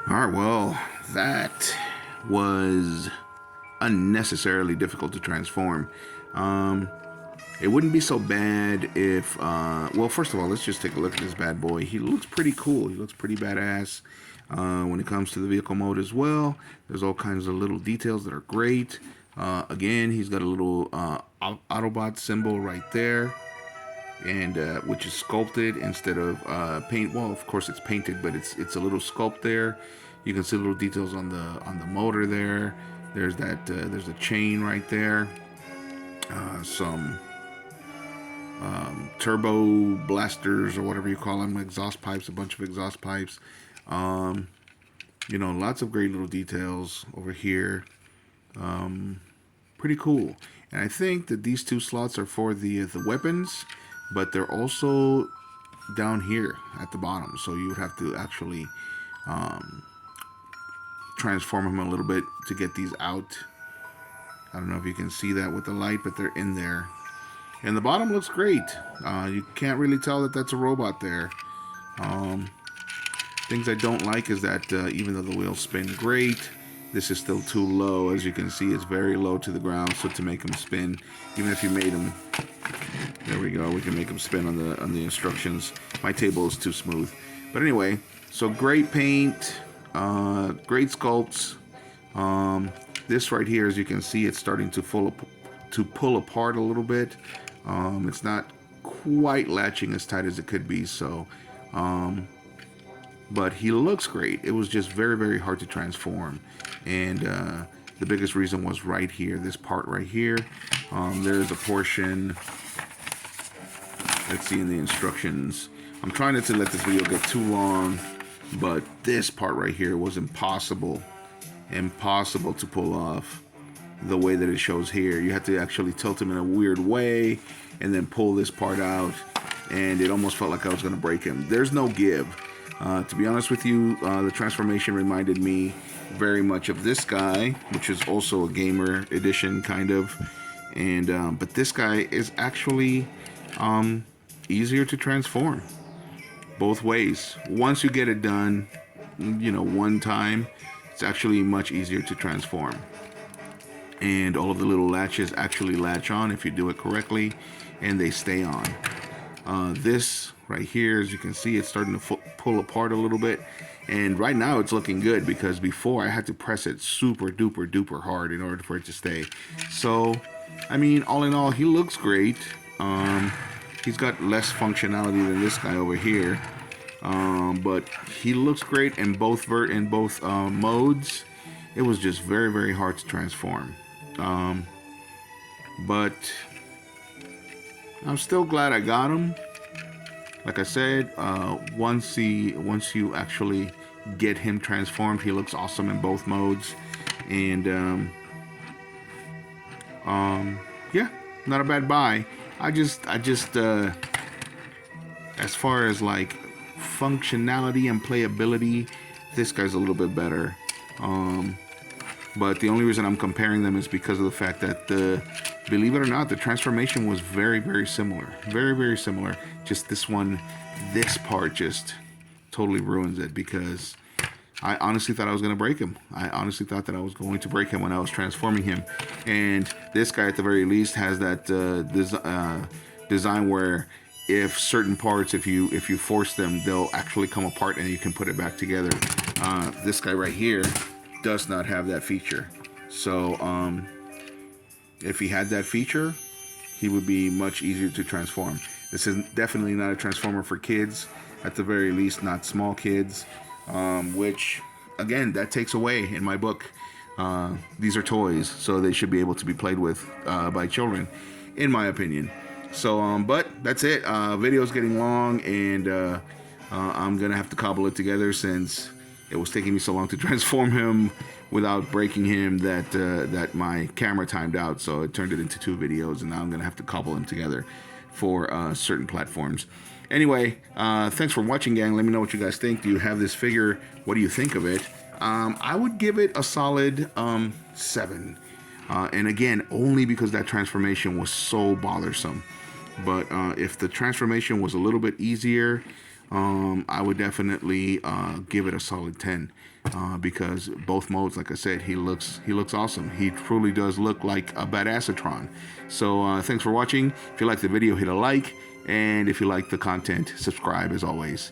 All right, well, that was unnecessarily difficult to transform. Um, it wouldn't be so bad if, well, first of all, let's just take a look at this bad boy. He looks pretty cool. He looks pretty badass when it comes to the vehicle mode as well. There's all kinds of little details that are great. Again, he's got a little Autobot symbol right there, and which is sculpted instead of paint. Well, of course it's painted, but it's a little sculpt there. You can see little details on the motor there. There's that there's a chain right there. Some turbo blasters or whatever you call them, exhaust pipes, a bunch of exhaust pipes. Um, lots of great little details over here. Pretty cool. And I think that these two slots are for the weapons, but they're also down here at the bottom. So you would have to actually transform them a little bit to get these out. I don't know if you can see that with the light, but they're in there. And the bottom looks great. You can't really tell that that's a robot there. Things I don't like is that even though the wheels spin great, this is still too low. As you can see, it's very low to the ground. So to make them spin, even if you made them, there we go, we can make them spin on the instructions. My table is too smooth. But anyway, so great paint, great sculpts. This right here, as you can see, it's starting to pull apart a little bit. It's not quite latching as tight as it could be. So, but he looks great. It was just very, very hard to transform. And the biggest reason was right here, this part right here. There's a portion, let's see in the instructions. I'm trying not to let this video get too long, but this part right here was impossible to pull off the way that it shows here. You have to actually tilt him in a weird way and then pull this part out, and it almost felt like I was going to break him. There's no give. To be honest with you, the transformation reminded me very much of this guy, which is also a gamer edition kind of, and but this guy is actually easier to transform both ways. Once you get it done, one time, it's actually much easier to transform. And all of the little latches actually latch on if you do it correctly, and they stay on. This right here, as you can see, it's starting to pull apart a little bit. And right now it's looking good, because before I had to press it super duper duper hard in order for it to stay. So, I mean, all in all, he looks great. He's got less functionality than this guy over here. But he looks great in both modes. It was just very, very hard to transform. But I'm still glad I got him. Like I said, once you actually get him transformed, he looks awesome in both modes. And yeah, not a bad buy. I just as far as like functionality and playability, this guy's a little bit better. But the only reason I'm comparing them is because of the fact that believe it or not, the transformation was very, very similar. Very, very similar. Just this part just totally ruins it, because I honestly thought I was going to break him. I honestly thought that I was going to break him when I was transforming him. And this guy, at the very least, has that design where if certain parts, if you force them, they'll actually come apart and you can put it back together. This guy right here does not have that feature. So if he had that feature, he would be much easier to transform. This is definitely not a transformer for kids, at the very least not small kids, which again, that takes away in my book. These are toys, so they should be able to be played with by children, in my opinion. So but that's it. Video's getting long, and I'm gonna have to cobble it together, since it was taking me so long to transform him without breaking him that my camera timed out. So it turned it into 2 videos, and now I'm gonna have to cobble them together for certain platforms. Anyway, thanks for watching, gang. Let me know what you guys think. Do you have this figure? What do you think of it? I would give it a solid 7. And again, only because that transformation was so bothersome. But if the transformation was a little bit easier, I would definitely give it a solid 10 because both modes, like I said, he looks awesome. He truly does look like a badassatron. So thanks for watching. If you like the video, hit a like, and if you like the content, subscribe as always.